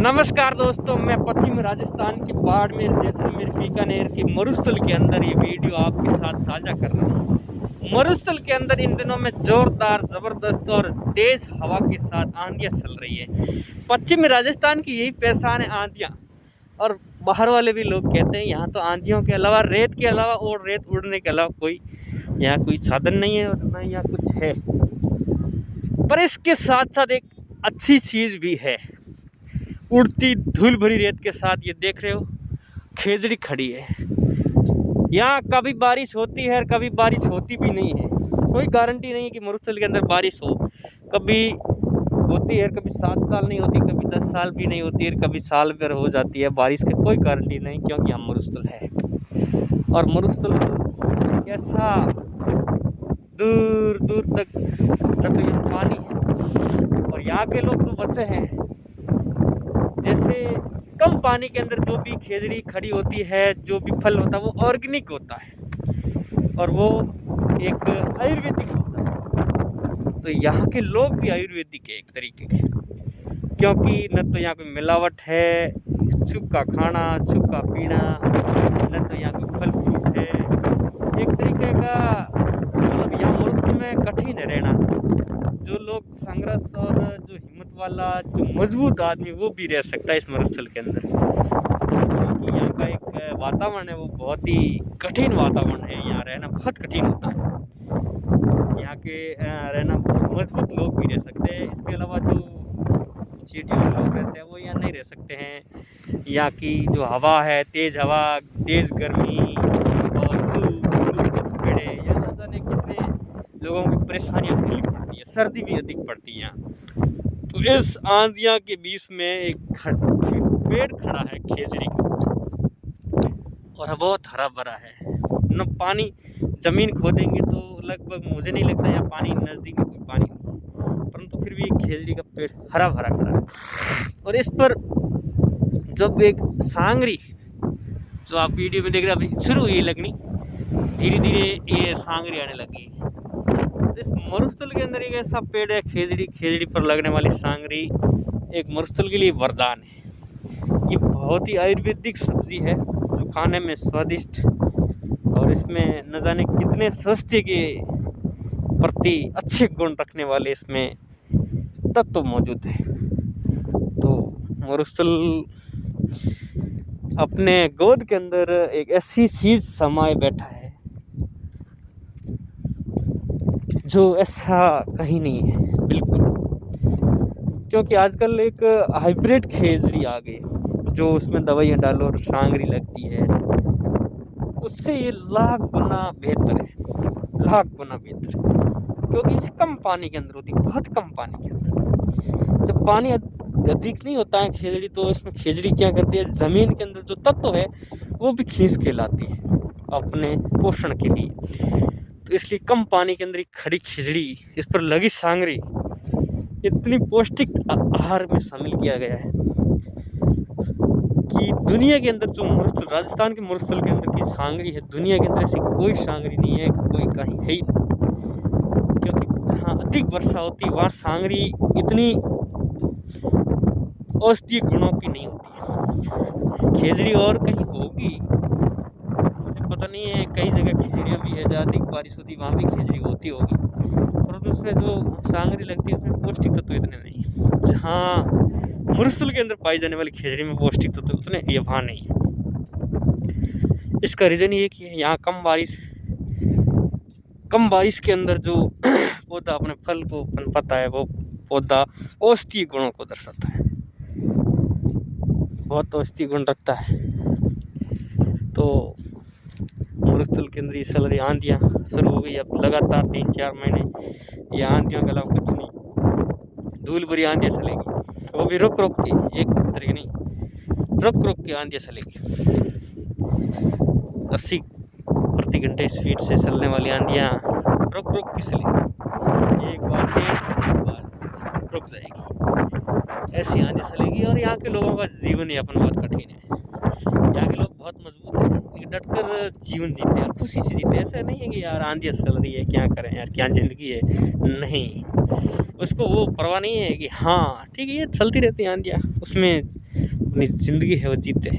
नमस्कार दोस्तों, मैं पश्चिम राजस्थान के बाड़मेर, जैसलमेर, बीकानेर की मरुस्थल के अंदर ये वीडियो आपके साथ साझा कर रहा हूँ। मरुस्थल के अंदर इन दिनों में जोरदार, ज़बरदस्त और तेज़ हवा के साथ आंधियाँ चल रही है। पश्चिमी राजस्थान की यही पहचान है, आंधियाँ। और बाहर वाले भी लोग कहते हैं यहाँ तो आंधियों के अलावा, रेत के अलावा और रेत उड़ने के अलावा कोई यहाँ कोई साधन नहीं है और ना यहाँ कुछ है। पर इसके साथ साथ एक अच्छी चीज़ भी है। उड़ती धूल भरी रेत के साथ ये देख रहे हो, खेजड़ी खड़ी है। यहाँ कभी बारिश होती है और कभी बारिश होती भी नहीं है। कोई गारंटी नहीं है कि मरुस्थल के अंदर बारिश हो। कभी होती है, कभी 7 साल नहीं होती, कभी 10 साल भी नहीं होती है, कभी साल भर हो जाती है बारिश की। कोई गारंटी नहीं, क्योंकि यहाँ मरुस्थल है। और मरुस्थल एक ऐसा दूर दूर तक न तो यहाँ पानी है और यहाँ के लोग तो बसे हैं। जैसे कम पानी के अंदर जो भी खेजड़ी खड़ी होती है, जो भी फल होता है वो ऑर्गेनिक होता है और वो एक आयुर्वेदिक होता है। तो यहाँ के लोग भी आयुर्वेदिक है एक तरीके के, क्योंकि न तो यहाँ कोई मिलावट है, सूखा खाना, सूखा पीना, न तो यहाँ कोई फल फ्रूट है। एक तरीके का मतलब यहाँ मुल्क में कठिन है रहना। जो लोग संघर्ष और जो हिम्मत वाला, जो मजबूत आदमी, वो भी रह सकता है इस मरुस्थल के अंदर, क्योंकि यहाँ का एक वातावरण है वो बहुत ही कठिन वातावरण है। यहाँ रहना बहुत कठिन होता है। यहाँ के रहना बहुत मजबूत लोग भी रह सकते हैं। इसके अलावा जो सिटी में लोग रहते हैं वो यहाँ नहीं रह सकते हैं। यहाँ की जो हवा है, तेज़ हवा, तेज़ गर्मी और धूप के थपेड़े, यहाँ न जाने कितने लोगों की परेशानियाँ झेलनी पड़ती है। सर्दी भी अधिक पड़ती है यहाँ। तो इस आंधियाँ के बीच में एक पेड़ खड़ा है खेजड़ी का, और बहुत हरा भरा है। न पानी, ज़मीन खोदेंगे तो लगभग मुझे नहीं लगता यहाँ पानी, नज़दीक में कोई पानी नहीं, परंतु फिर भी एक खेजड़ी का पेड़ हरा भरा खड़ा है। और इस पर जब एक सांगरी, जो आप वीडियो में देख रहे हैं, अभी शुरू हुई लगनी, धीरे धीरे ये सांगरी आने लगी। इस मरुस्थल के अंदर एक ऐसा पेड़ है खेजड़ी पर लगने वाली सांगरी एक मरुस्थल के लिए वरदान है। ये बहुत ही आयुर्वेदिक सब्जी है जो खाने में स्वादिष्ट, और इसमें न जाने कितने स्वास्थ्य के प्रति अच्छे गुण रखने वाले इसमें तत्व मौजूद है। तो मरुस्थल अपने गोद के अंदर एक ऐसी चीज समाये बैठा है जो ऐसा कहीं नहीं है बिल्कुल। क्योंकि आजकल एक हाइब्रिड खेजड़ी आ गई, जो उसमें दवाइयाँ डालो और सांगरी लगती है, उससे ये लाख गुना बेहतर है, लाख गुना बेहतर। क्योंकि इस कम पानी के अंदर होती है, बहुत कम पानी के अंदर। जब पानी अधिक नहीं होता है खेजड़ी, तो इसमें खेजड़ी क्या करती है, ज़मीन के अंदर जो तत्व है वो भी खींच के लाती है अपने पोषण के लिए। तो इसलिए कम पानी के अंदर एक खड़ी खिचड़ी, इस पर लगी सांगरी, इतनी पौष्टिक आहार में शामिल किया गया है कि दुनिया के अंदर जो मरुस्थल, राजस्थान के मरुस्थल के अंदर की सांगरी है, दुनिया के अंदर ऐसी कोई सांगरी नहीं है, कोई कहीं है ही नहीं। क्योंकि जहाँ अधिक वर्षा होती है वहाँ सांगरी इतनी औषधीय गुणों की नहीं होती है। खेजड़ी और कहीं होगी, पता नहीं है, कई जगह खिचड़ियाँ भी है जहाँ अधिक बारिश होती है, वहाँ भी खिचड़ी होती होगी, परंतु उसमें जो सांगरी लगती है उसमें पौष्टिक तत्व इतने नहीं है। जहाँ मरुस्थल के अंदर पाई जाने वाली खिचड़ी में पौष्टिक तत्व उतने ये वहाँ नहीं है। इसका रीज़न ये कि यहाँ कम बारिश के अंदर जो पौधा अपने फल को पनपता है, वो पौधा औषधीय गुणों को दर्शाता है, बहुत औषधीय गुण रखता है। तो मरुस्थल के अंदर ये चल रही आंधियाँ शुरू हो गई अब लगातार 3-4 महीने। ये आंधियों के अलावा कुछ नहीं, धूल भरी आंधियाँ चलेगी, वो भी रुक रुक के, एक तरीके नहीं, रुक रुक के आंधियाँ चलेगी। 80 प्रति घंटे स्पीड से चलने वाली आंधियाँ रुक रुक के चलेगी, एक बार तेज, एक बार रुक जाएगी, ऐसी आंधियाँ चलेगी। और यहाँ के लोगों का जीवन यापन बहुत कठिन है। यहाँ के लोग बहुत मजबूत हैं, डट कर जीवन जीते हैं, खुशी से जीते हैं। ऐसा नहीं है कि यार आंधियाँ चल रही है, क्या करें यार, क्या ज़िंदगी है, नहीं, उसको वो परवाह नहीं है कि हाँ ठीक है ये चलती रहती है आंधियाँ, उसमें अपनी ज़िंदगी है वो जीते।